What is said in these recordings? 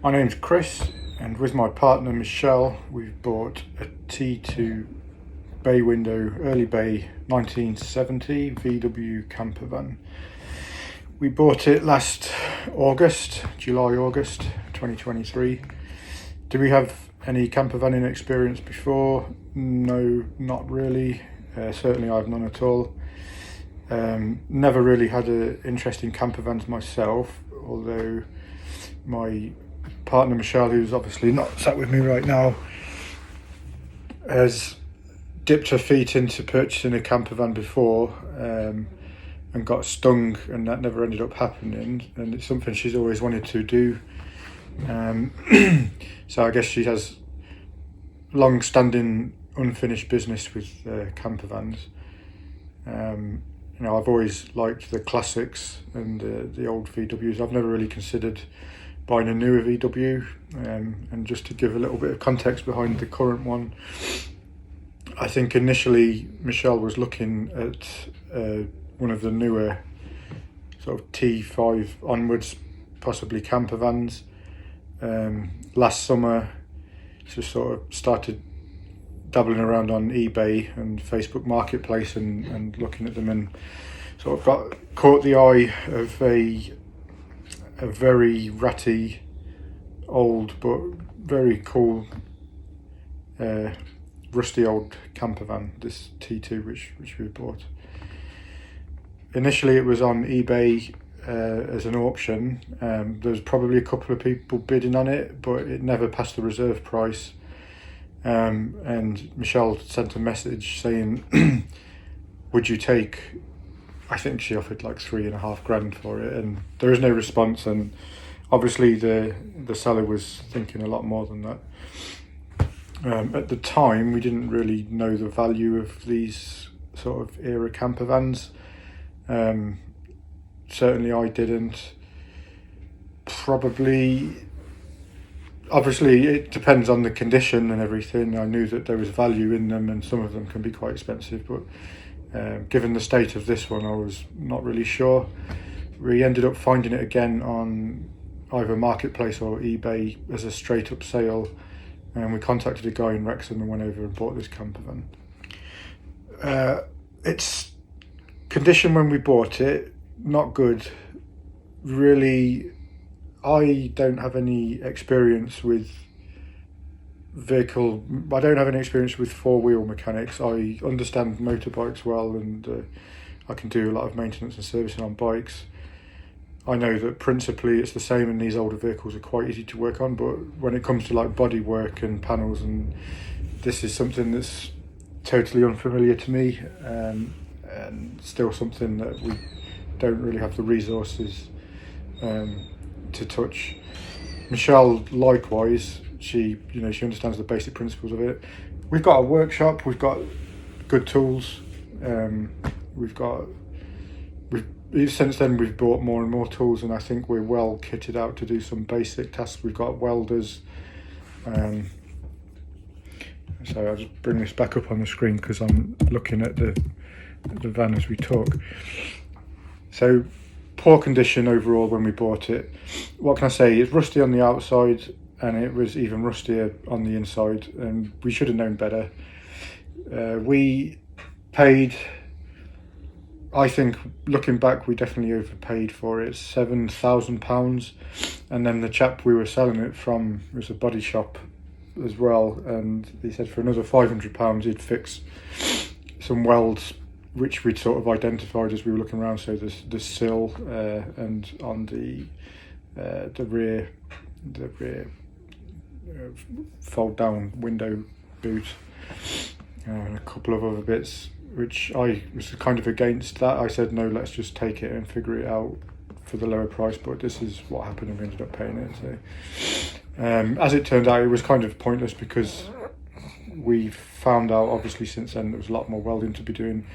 My name's Chris, and with my partner Michelle, we've bought a T2 Baywindow Early Bay 1970 VW campervan. We bought it last August, July-August 2023. Do we have any campervanning experience before? No, not really. Certainly I've none at all. Never really had an interest in campervans myself, although my partner Michelle, who's obviously not sat with me right now, has dipped her feet into purchasing a campervan before and got stung, and that never ended up happening, and it's something she's always wanted to do. So I guess she has long-standing unfinished business with campervans. I've always liked the classics and the old VWs. I've never really considered buying a newer VW, and just to give a little bit of context behind the current one, I think initially Michelle was looking at one of the newer sort of T5 onwards, possibly campervans. Last summer she sort of started dabbling around on eBay and Facebook Marketplace and looking at them, and sort of caught the eye of a very ratty, old but very cool, rusty old campervan, this T2 which we bought. Initially it was on eBay as an auction. There was probably a couple of people bidding on it, but it never passed the reserve price. And Michelle sent a message saying, would you take, I think she offered like $3,500 for it, and there is no response, and obviously the seller was thinking a lot more than that. At the time we didn't really know the value of these sort of era campervans. Certainly I didn't. Obviously it depends on the condition and everything. I knew that there was value in them, and some of them can be quite expensive, but given the state of this one, I was not really sure. We ended up finding it again on either Marketplace or eBay as a straight up sale, and we contacted a guy in Wrexham and went over and bought this campervan. Its condition when we bought it, not good. Really, I don't have any experience with I don't have any experience with four-wheel mechanics. I understand motorbikes well, and I can do a lot of maintenance and servicing on bikes. I know that principally it's the same, and these older vehicles are quite easy to work on, but when it comes to like body work and panels, and this is something that's totally unfamiliar to me, and still something that we don't really have the resources to touch. Michelle, likewise, she understands the basic principles of it. We've got a workshop, we've got good tools, since then we've bought more and more tools, and I think we're well kitted out to do some basic tasks. We've got welders. So I'll just bring this back up on the screen because I'm looking at the van as we talk. So poor condition overall when we bought it. What can I say? It's rusty on the outside, and it was even rustier on the inside, and we should have known better. We paid, I think looking back, we definitely overpaid for it, £7,000, and then the chap we were selling it from was a body shop as well, and he said for another £500 he'd fix some welds which we'd sort of identified as we were looking around. So the sill and on the rear fold down window boot, and a couple of other bits which I was kind of against that. I said no, let's just take it and figure it out for the lower price, but this is what happened, and we ended up paying it. So as it turned out, it was kind of pointless because we found out obviously since then there was a lot more welding to be doing.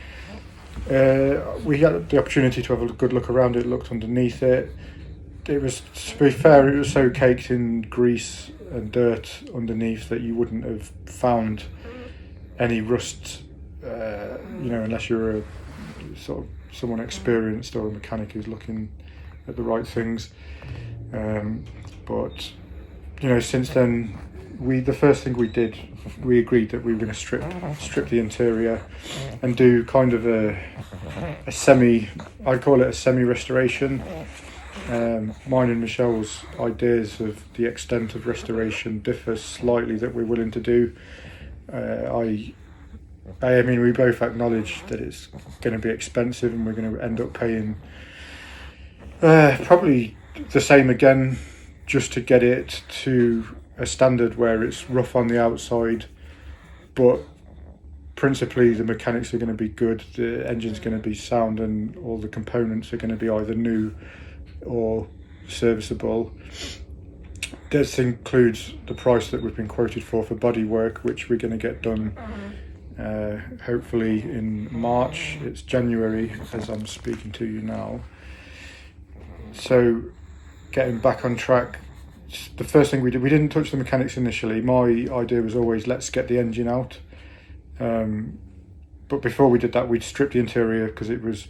We had the opportunity to have a good look around it, looked underneath it. It was, to be fair, it was so caked in grease and dirt underneath that you wouldn't have found any rust, unless you're a sort of someone experienced or a mechanic who's looking at the right things. But since then, the first thing we did, we agreed that we were going to strip the interior and do kind of a semi, I'd call it a semi-restoration. Mine and Michelle's ideas of the extent of restoration differ slightly that we're willing to do. I mean, we both acknowledge that it's going to be expensive and we're going to end up paying probably the same again just to get it to a standard where it's rough on the outside, but principally the mechanics are going to be good, the engine's going to be sound, and all the components are going to be either new or serviceable. This includes the price that we've been quoted for body work, which we're going to get done hopefully in March. It's January as I'm speaking to you now. So getting back on track, the first thing we didn't touch the mechanics initially. My idea was always, let's get the engine out. But before we did that, we'd stripped the interior because it was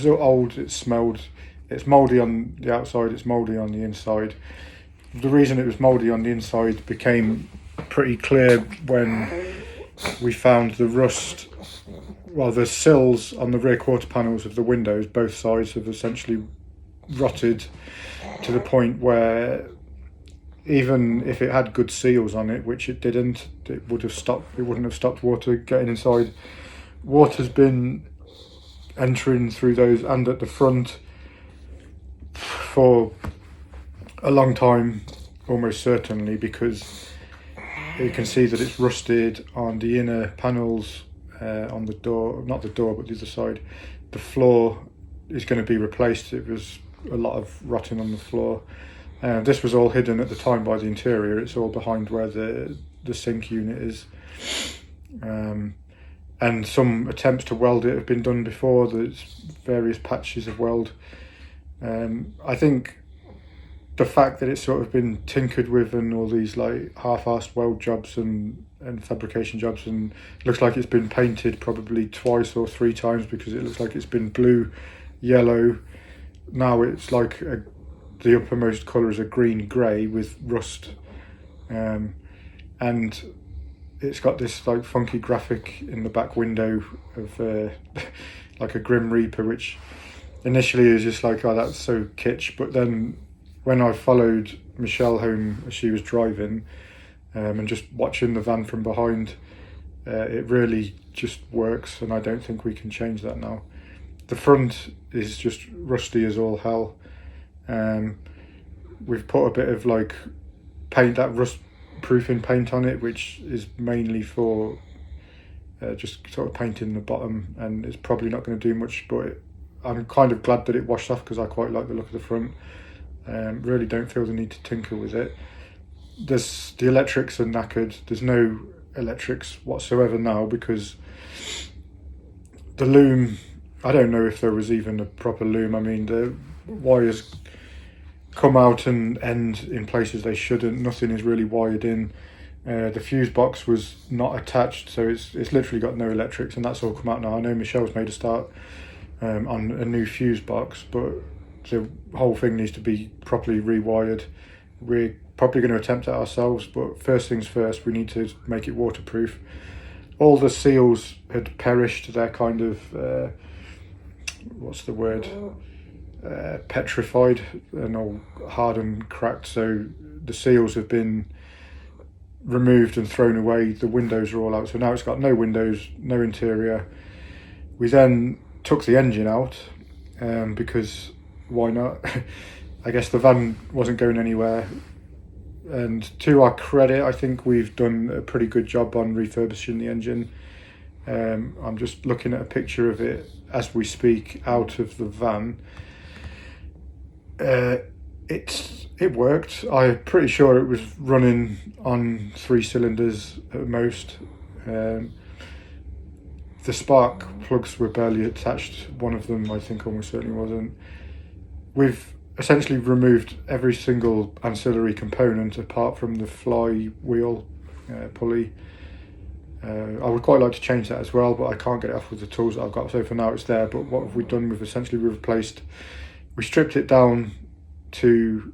old, it smelled, it's mouldy on the outside, it's mouldy on the inside. The reason it was mouldy on the inside became pretty clear when we found the rust. Well, the sills on the rear quarter panels of the windows, both sides, have essentially rotted to the point where even if it had good seals on it, which it didn't, it wouldn't have stopped water getting inside. Water's been entering through those and at the front for a long time, almost certainly, because you can see that it's rusted on the inner panels, on the door, not the door but the other side. The floor is going to be replaced. It was a lot of rotting on the floor. This was all hidden at the time by the interior. It's all behind where the sink unit is. And some attempts to weld it have been done before. There's various patches of weld. I think the fact that it's sort of been tinkered with and all these like half-assed weld jobs and fabrication jobs, and looks like it's been painted probably twice or three times, because it looks like it's been blue, yellow. Now it's like the uppermost colour is a green-grey with rust, and it's got this like funky graphic in the back window of like a Grim Reaper, which initially is just like, oh, that's so kitsch. But then when I followed Michelle home as she was driving, and just watching the van from behind, it really just works, and I don't think we can change that now. The front is just rusty as all hell. We've put a bit of like paint, that rust proofing paint on it, which is mainly for just sort of painting the bottom, and it's probably not going to do much, but I'm kind of glad that it washed off because I quite like the look of the front. Really don't feel the need to tinker with it. The electrics are knackered. There's no electrics whatsoever now because the loom, I don't know if there was even a proper loom. I mean, the wires come out and end in places they shouldn't. Nothing is really wired in. The fuse box was not attached, so it's literally got no electrics, and that's all come out now. I know Michelle's made a start on a new fuse box, but the whole thing needs to be properly rewired. We're probably going to attempt that ourselves, but first things first, we need to make it waterproof. All the seals had perished. They're kind of what's the word, petrified and all hard and cracked, so the seals have been removed and thrown away. The windows are all out, so now it's got no windows, no interior. We then took the engine out because why not? I guess the van wasn't going anywhere, and to our credit, I think we've done a pretty good job on refurbishing the engine. I'm just looking at a picture of it as we speak out of the van. It worked. I'm pretty sure it was running on 3 cylinders at most. The spark plugs were barely attached. One of them, I think, almost certainly wasn't. We've essentially removed every single ancillary component apart from the flywheel pulley. I would quite like to change that as well, but I can't get it off with the tools that I've got, so for now it's there. But what have we done? We've stripped it down to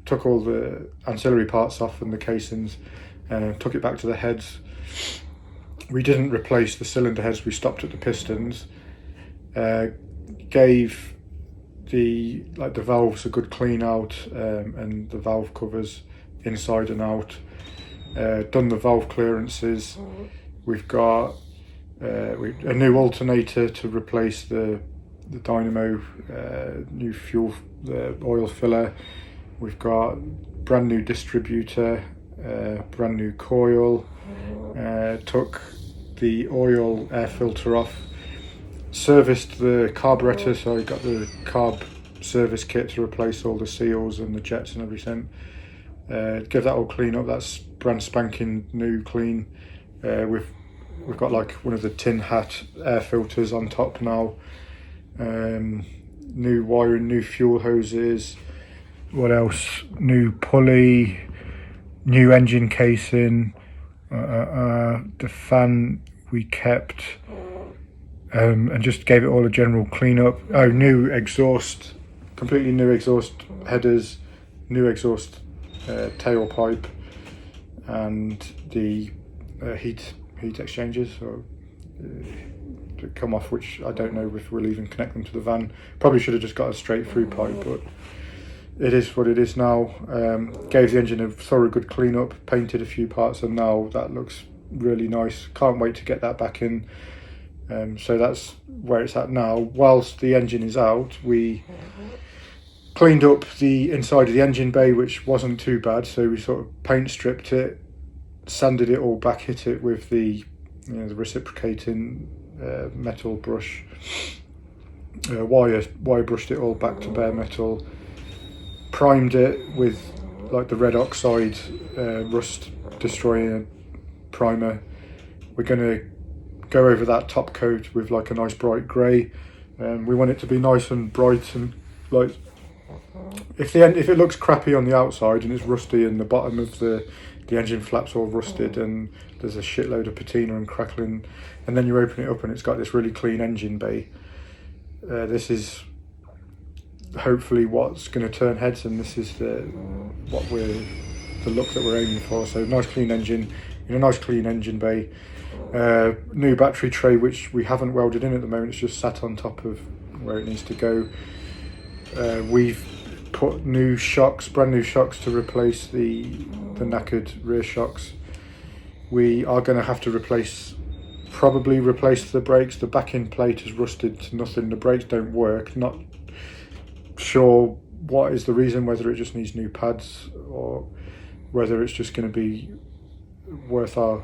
took all the ancillary parts off and the casings, took it back to the heads. We didn't replace the cylinder heads, we stopped at the pistons, gave the valves a good clean out, and the valve covers inside and out, done the valve clearances. We've got a new alternator to replace the dynamo, new fuel, the oil filler. We've got brand new distributor, brand new coil, took the oil air filter off, serviced the carburetor, so I got the carb service kit to replace all the seals and the jets and everything. Give that all clean up. That's brand spanking new clean. We've got like one of the tin hat air filters on top now. New wiring, new fuel hoses. What else? New pulley, new engine casing. The fan we kept, and just gave it all a general clean up. Oh, new exhaust, completely new exhaust headers, new exhaust tailpipe, and the heat exchangers to come off, which I don't know if we'll even connect them to the van. Probably should have just got a straight through pipe, but it is what it is now. Gave the engine a thorough good clean up, painted a few parts, and now that looks really nice. Can't wait to get that back in. So that's where it's at now. Whilst the engine is out, we cleaned up the inside of the engine bay, which wasn't too bad. So we sort of paint stripped it, sanded it all back, hit it with the the reciprocating metal brush, wire brushed it all back to bare metal, primed it with like the red oxide rust destroying primer. We're going to go over that top coat with like a nice bright grey. We want it to be nice and bright, and like if it looks crappy on the outside and it's rusty and the bottom of the engine flaps all rusted and there's a shitload of patina and crackling, and then you open it up and it's got this really clean engine bay. This is hopefully what's going to turn heads, and this is the look that we're aiming for. So nice clean engine in a nice clean engine bay. New battery tray, which we haven't welded in at the moment, it's just sat on top of where it needs to go. We've put new shocks, brand new shocks, to replace the knackered rear shocks. We are going to have to probably replace the brakes. The back-end plate is rusted to nothing. The brakes don't work. Not sure what is the reason, whether it just needs new pads or whether it's just going to be worth our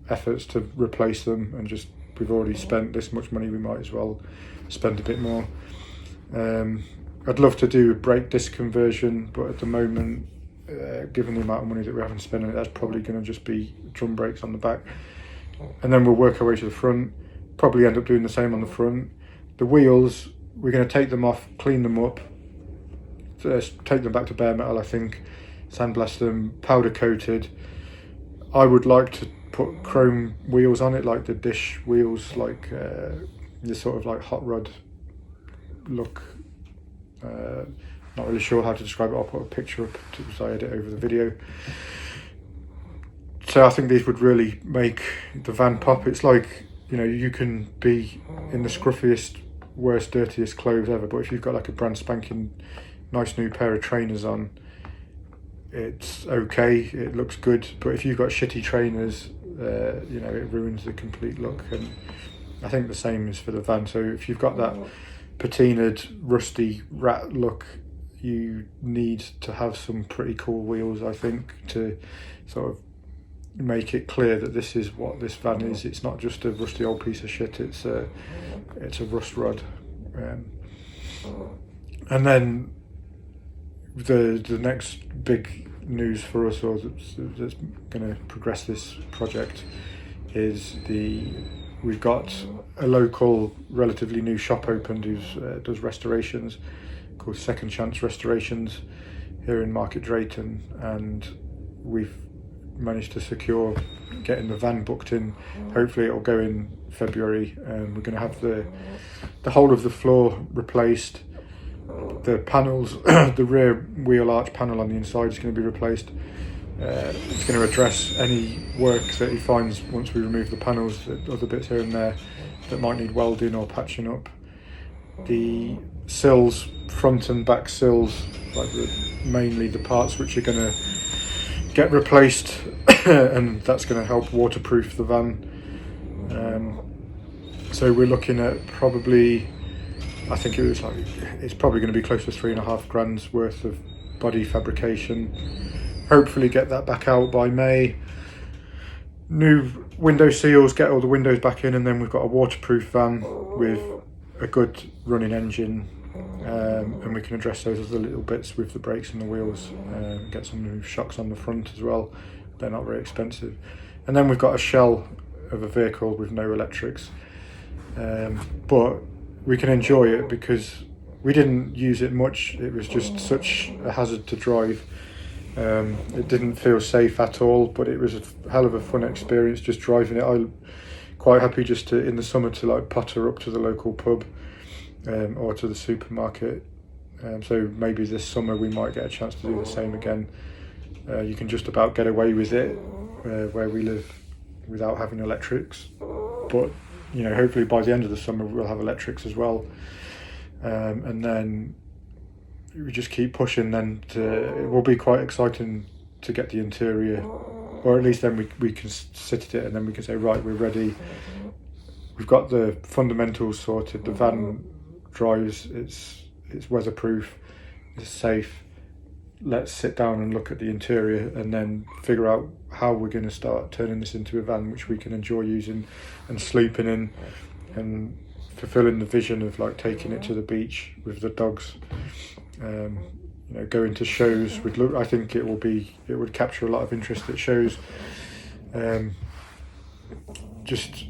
efforts to replace them, and just we've already spent this much money, we might as well spend a bit more. I'd love to do a brake disc conversion, but at the moment, given the amount of money that we're having to spend on it, that's probably going to just be drum brakes on the back, and then we'll work our way to the front. Probably end up doing the same on the front. The wheels, we're going to take them off, clean them up, take them back to bare metal, I think, sandblast them, powder coated. I would like to put chrome wheels on it, like the dish wheels, like the sort of like hot rod look. Not really sure how to describe it. I'll put a picture up as I edit over the video. So I think these would really make the van pop. It's like, you can be in the scruffiest, worst, dirtiest clothes ever, but if you've got like a brand spanking nice new pair of trainers on, it's okay, it looks good. But if you've got shitty trainers, it ruins the complete look. And I think the same is for the van. So if you've got that patinaed, rusty rat look, you need to have some pretty cool wheels, I think, to sort of make it clear that this is what this van is. It's not just a rusty old piece of shit, it's a rust rod. And then the next big news for us, or that's going to progress this project, is we've got a local, relatively new shop opened who does restorations, called Second Chance Restorations, here in Market Drayton, and we've managed to secure getting the van booked in. Hopefully it'll go in February. We're going to have the whole of the floor replaced. the panels, the rear wheel arch panel on the inside is going to be replaced. It's going to address any work that he finds once we remove the panels, other bits here and there that might need welding or patching up. The sills, front and back sills, like mainly the parts which are going to get replaced, and that's going to help waterproof the van. So we're looking at probably, I think it's probably going to be close to £3,500 worth of body fabrication. Hopefully get that back out by May. New window seals, get all the windows back in, and then we've got a waterproof van with a good running engine, and we can address those other little bits with the brakes and the wheels, get some new shocks on the front as well. They're not very expensive. And then we've got a shell of a vehicle with no electrics, but we can enjoy it because we didn't use it much. It was just such a hazard to drive. It didn't feel safe at all, but it was a hell of a fun experience just driving it. I'm quite happy just to, in the summer, to like potter up to the local pub or to the supermarket. So maybe this summer we might get a chance to do the same again. You can just about get away with it where we live without having electrics, but you know, hopefully by the end of the summer we'll have electrics as well, and then we just keep pushing. Then it will be quite exciting to get the interior, or at least then we can sit at it and then we can say, right, we're ready, we've got the fundamentals sorted, the van drives, it's weatherproof, it's safe, let's sit down and look at the interior and then figure out how we're going to start turning this into a van which we can enjoy using and sleeping in, and fulfilling the vision of like taking it to the beach with the dogs, you know, going to shows. I think it would capture a lot of interest at shows. Just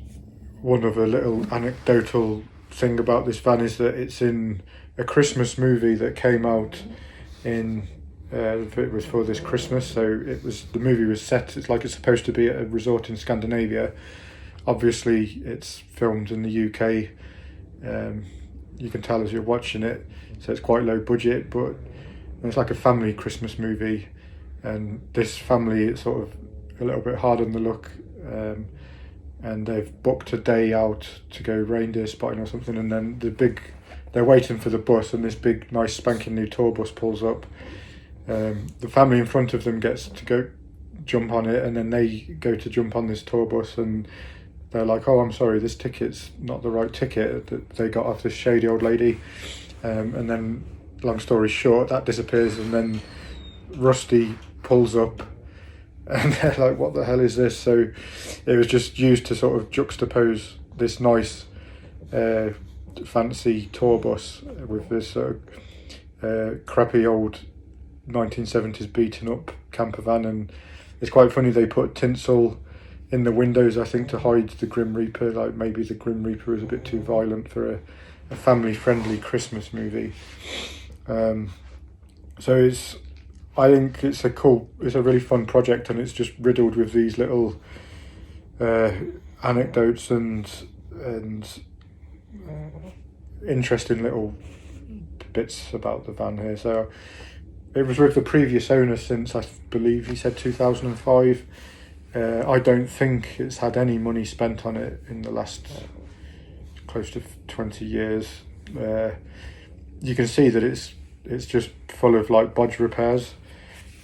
one other little anecdotal thing about this van is that it's in a Christmas movie that came out in it was for this Christmas, so the movie was set, it's like it's supposed to be at a resort in Scandinavia. Obviously it's filmed in the UK, you can tell as you're watching it, so it's quite low budget, but it's like a family Christmas movie, and this family, it's sort of a little bit hard on the look, and they've booked a day out to go reindeer spotting or something, and then they're waiting for the bus, and this big nice spanking new tour bus pulls up. The family in front of them gets to go jump on it, and then they go to jump on this tour bus, and they're like, oh, I'm sorry, this ticket's not the right ticket that they got off this shady old lady, and then long story short, that disappears, and then Rusty pulls up and they're like, what the hell is this? So it was just used to sort of juxtapose this nice fancy tour bus with this crappy old 1970s beaten up camper van. And it's quite funny, they put tinsel in the windows, I think, to hide the Grim Reaper. Like maybe the Grim Reaper is a bit too violent for a family friendly Christmas movie. So I think it's a really fun project, and it's just riddled with these little anecdotes and interesting little bits about the van here. So it was with the previous owner since, I believe he said 2005. I don't think it's had any money spent on it in the last close to 20 years. You can see that it's just full of like bodge repairs.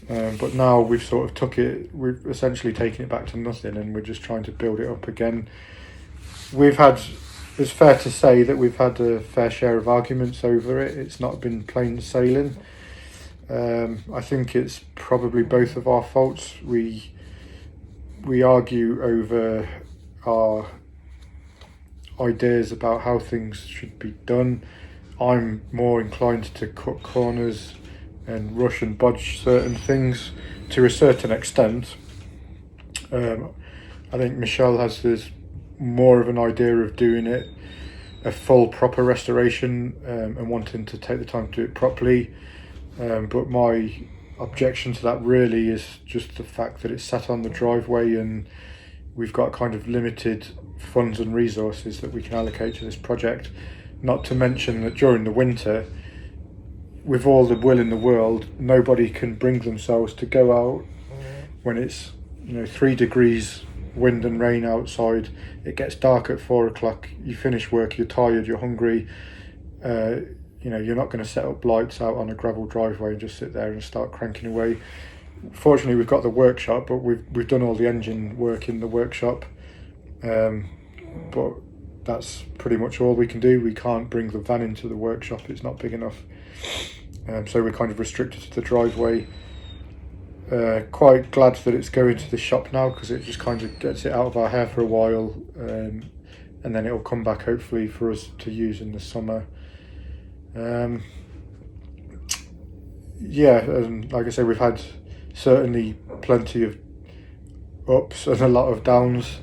But now we've sort of we've essentially taken it back to nothing, and we're just trying to build it up again. It's fair to say that we've had a fair share of arguments over it. It's not been plain sailing. I think it's probably both of our faults. We argue over our ideas about how things should be done. I'm more inclined to cut corners and rush and bodge certain things to a certain extent. I think Michelle has this more of an idea of doing it a full proper restoration, and wanting to take the time to do it properly. But my objection to that really is just the fact that it's sat on the driveway, and we've got kind of limited funds and resources that we can allocate to this project. Not to mention that during the winter with all the will in the world, nobody can bring themselves to go out when it's 3 degrees wind and rain outside. It gets dark at 4 o'clock. You finish work, you're tired, you're hungry. You're not going to set up lights out on a gravel driveway and just sit there and start cranking away. Fortunately, we've got the workshop, but we've done all the engine work in the workshop. But that's pretty much all we can do. We can't bring the van into the workshop, it's not big enough. So we're kind of restricted to the driveway. Quite glad that it's going to the shop now, because it just kind of gets it out of our hair for a while, and then it'll come back hopefully for us to use in the summer. And like I say, we've had certainly plenty of ups and a lot of downs.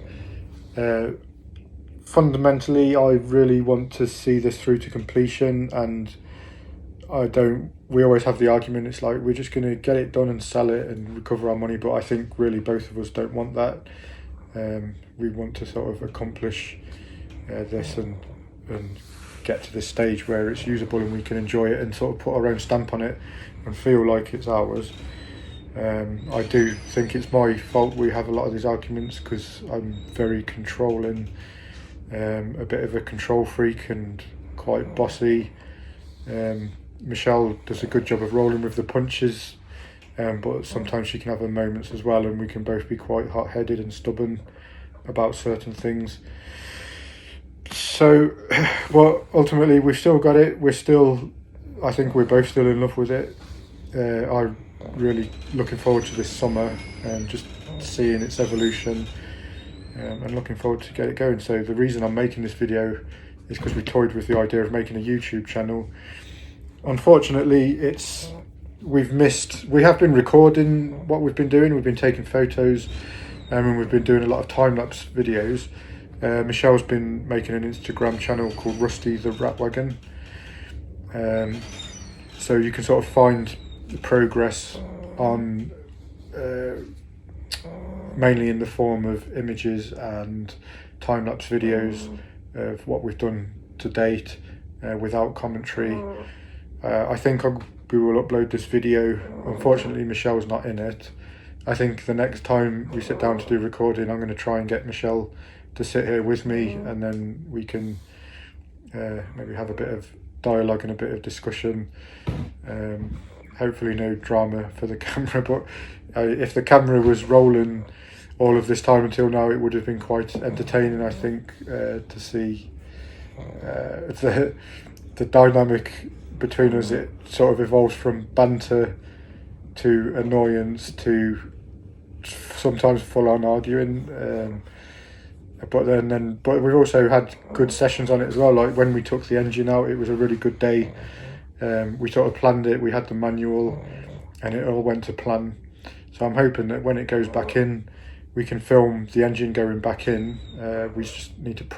Fundamentally, I really want to see this through to completion, and we always have the argument, it's like we're just going to get it done and sell it and recover our money, but I think really both of us don't want that. We want to sort of accomplish this and get to this stage where it's usable and we can enjoy it and sort of put our own stamp on it and feel like it's ours. I do think it's my fault we have a lot of these arguments, because I'm very controlling, a bit of a control freak and quite bossy. Michelle does a good job of rolling with the punches, but sometimes she can have her moments as well, and we can both be quite hot-headed and stubborn about certain things. So, well, ultimately we've still got it. I think we're both still in love with it. I'm really looking forward to this summer and just seeing its evolution, and looking forward to get it going. So the reason I'm making this video is because we toyed with the idea of making a YouTube channel. Unfortunately, we have been recording what we've been doing. We've been taking photos, and we've been doing a lot of time-lapse videos. Michelle's been making an Instagram channel called Rusty the Ratwagon. So you can sort of find the progress on, mainly in the form of images and time-lapse videos of what we've done to date, without commentary. I think we will upload this video. Unfortunately, Michelle's not in it. I think the next time we sit down to do recording, I'm going to try and get Michelle to sit here with me, and then we can maybe have a bit of dialogue and a bit of discussion. Hopefully no drama for the camera, but if the camera was rolling all of this time until now, it would have been quite entertaining, I think, to see the dynamic between us. It sort of evolves from banter to annoyance to sometimes full-on arguing, but we've also had good sessions on it as well. Like when we took the engine out, it was a really good day. We sort of planned it, we had the manual, and it all went to plan. So I'm hoping that when it goes back in, we can film the engine going back in. We just need to we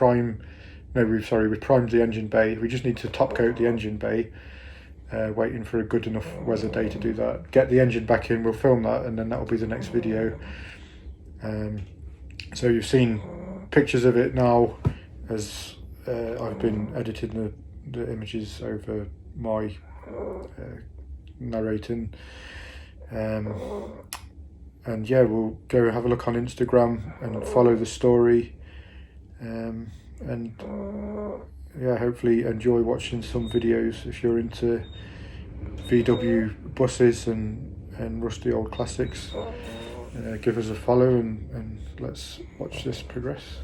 primed the engine bay. We just need to top coat the engine bay, waiting for a good enough weather day to do that. Get the engine back in, we'll film that, and then that'll be the next video. So you've seen pictures of it now, as I've been editing the images over my narrating. And yeah, we'll go have a look on Instagram and follow the story, and yeah, hopefully enjoy watching some videos if you're into VW buses and rusty old classics. Give us a follow, and let's watch this progress.